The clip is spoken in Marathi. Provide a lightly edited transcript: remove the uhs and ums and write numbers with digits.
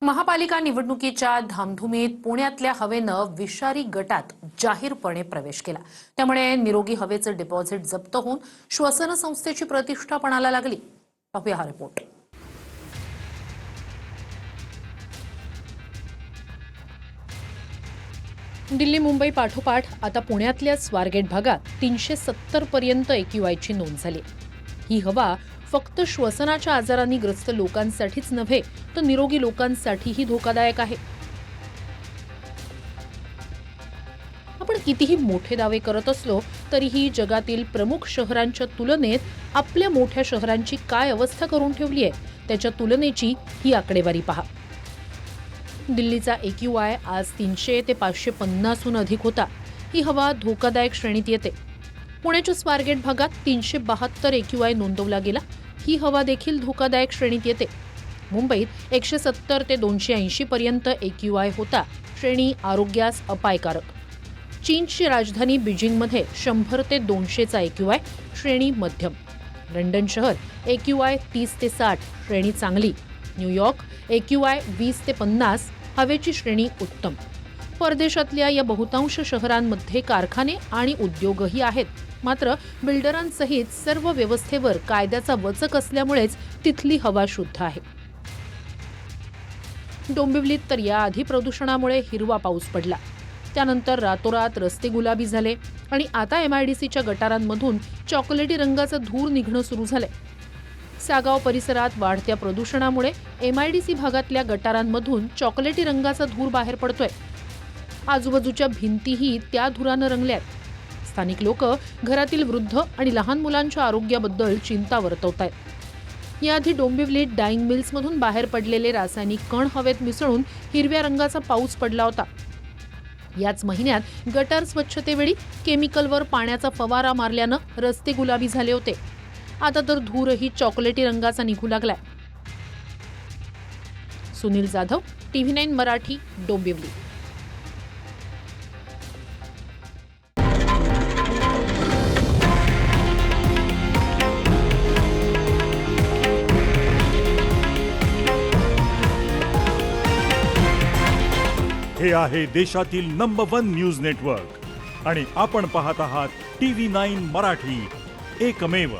महापालिका निवडणुकीच्या धामधुमीत पुण्यातल्या हवेनं विषारी गटात जाहीरपणे प्रवेश केला। त्यामुळे निरोगी हवेचं डिपॉझिट जप्त होऊन श्वसन संस्थेची प्रतिष्ठा पणाला लागली। पाहूया हा रिपोर्ट। दिल्ली मुंबई पाठोपाठ आता पुण्यातल्या स्वारगेट भागात 370 पर्यंत AQIची नोंद झाली। ही हवा फक्त श्वसनाच्या आजारांनी ग्रस्त लोकांसाठीच नव्हे तर निरोगी लोकांसाठीही धोकादायक आहे। आपण कितीही मोठे दावे करत असलो तरीही जगातील प्रमुख शहरांच्या तुलनेत आपल्या मोठ्या शहरांची काय अवस्था करून ठेवली आहे त्याच्या तुलनेची ही आकडेवारी पहा। दिल्लीचा AQI आज 300 ते 550 हून अधिक होता। ही हवा धोकादायक श्रेणीत येते। पुण्याच्या स्वारगेट भागात 372 AQI नोंदवला गेला। ही हवा देखील धोकादायक श्रेणीत येते। मुंबईत 170 ते 280 पर्यंत AQI होता, श्रेणी आरोग्यास अपायकारक। चीनची राजधानी बीजिंगमध्ये 100 ते 200चा AQI, श्रेणी मध्यम। लंडन शहर AQI 30 ते 60, श्रेणी चांगली। न्यूयॉर्क AQI 20 ते 50, हवेची श्रेणी उत्तम। परदेशातल्या या बहुतांश शहरांमध्ये कारखाने आणि उद्योगही आहेत, मात्र बिल्डरांसहित सर्व व्यवस्थेवर कायद्याचा वचक असल्यामुळेच तिथली हवा शुद्ध आहे। डोंबिवलीत तर याआधी प्रदूषणामुळे हिरवा पाऊस पडला, त्यानंतर रातोरात रस्ते गुलाबी झाले आणि आता MIDCच्या गटारांमधून चॉकलेटी रंगाचा धूर निघणं सुरू झालंय। सागाव परिसरात वाढत्या प्रदूषणामुळे MIDC भागातल्या गटारांमधून चॉकलेटी रंगाचा धूर बाहेर पडतोय। आजूबाजूच्या भिंतीही त्या धुरानं रंगल्यात। स्थानिक लोक घरातील वृद्ध आणि लहान मुलांच्या आरोग्याबद्दल चिंता वर्तवतायत। याआधी डोंबिवलीत डाईंग मिल्समधून बाहेर पडलेले रासायनिक कण हवेत मिसळून हिरव्या रंगाचा पाऊस पडला होता। याच महिन्यात गटार स्वच्छतेवेळी केमिकलवर पाण्याचा फवारा मारल्यानं रस्ते गुलाबी झाले होते। आता तर धूरही चॉकलेटी रंगाचा निघू लागलाय। सुनील जाधव, TV9 मराठी, डोंबिवली। हे आहे देशातील नंबर 1 न्यूज नेटवर्क आणि आपण पाहत आहात TV9 मराठी, एकमेव।